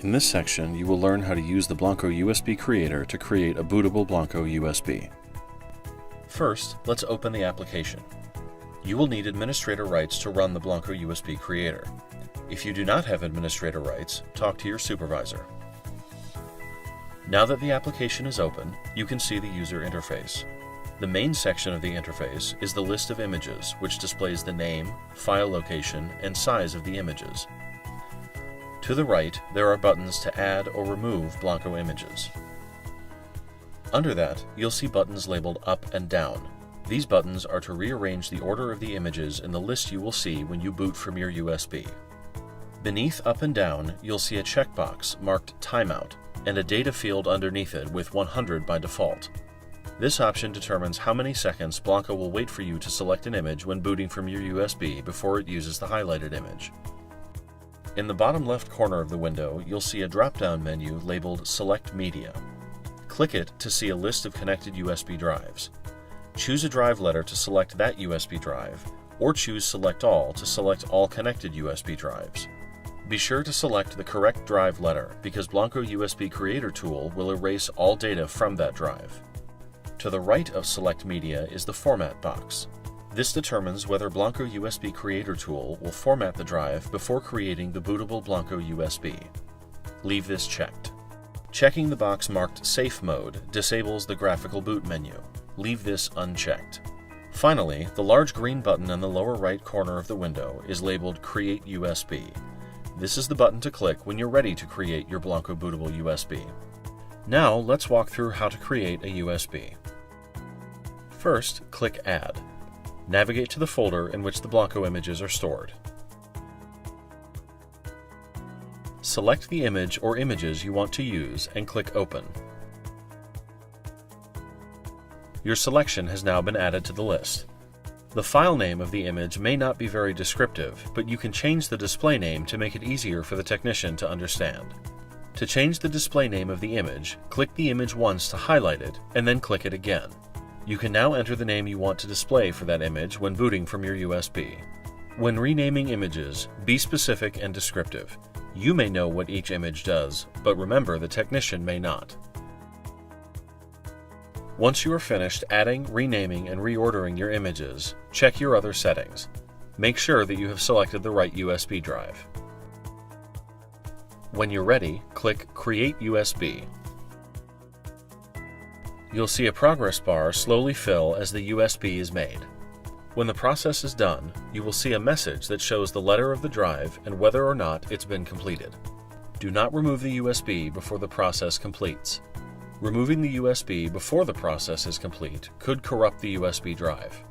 In this section, you will learn how to use the Blancco USB Creator to create a bootable Blancco USB. First, let's open the application. You will need administrator rights to run the Blancco USB Creator. If you do not have administrator rights, talk to your supervisor. Now that the application is open, you can see the user interface. The main section of the interface is the list of images, which displays the name, file location, and size of the images. To the right, there are buttons to add or remove Blancco images. Under that, you'll see buttons labeled up and down. These buttons are to rearrange the order of the images in the list you will see when you boot from your USB. Beneath up and down, you'll see a checkbox marked Timeout and a data field underneath it with 100 by default. This option determines how many seconds Blancco will wait for you to select an image when booting from your USB before it uses the highlighted image. In the bottom left corner of the window, you'll see a drop-down menu labeled Select Media. Click it to see a list of connected USB drives. Choose a drive letter to select that USB drive, or choose Select All to select all connected USB drives. Be sure to select the correct drive letter because Blancco USB Creator tool will erase all data from that drive. To the right of Select Media is the Format box. This determines whether Blancco USB Creator tool will format the drive before creating the bootable Blancco USB. Leave this checked. Checking the box marked Safe Mode disables the graphical boot menu. Leave this unchecked. Finally, the large green button in the lower right corner of the window is labeled Create USB. This is the button to click when you're ready to create your Blancco bootable USB. Now let's walk through how to create a USB. First, click Add. Navigate to the folder in which the Blancco images are stored. Select the image or images you want to use and click Open. Your selection has now been added to the list. The file name of the image may not be very descriptive, but you can change the display name to make it easier for the technician to understand. To change the display name of the image, click the image once to highlight it, and then click it again. You can now enter the name you want to display for that image when booting from your USB. When renaming images, be specific and descriptive. You may know what each image does, but remember the technician may not. Once you are finished adding, renaming, and reordering your images, check your other settings. Make sure that you have selected the right USB drive. When you're ready, click Create USB. You'll see a progress bar slowly fill as the USB is made. When the process is done, you will see a message that shows the letter of the drive and whether or not it's been completed. Do not remove the USB before the process completes. Removing the USB before the process is complete could corrupt the USB drive.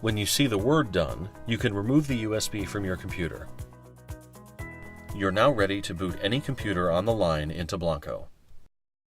When you see the word Done, you can remove the USB from your computer. You're now ready to boot any computer on the line into Blancco.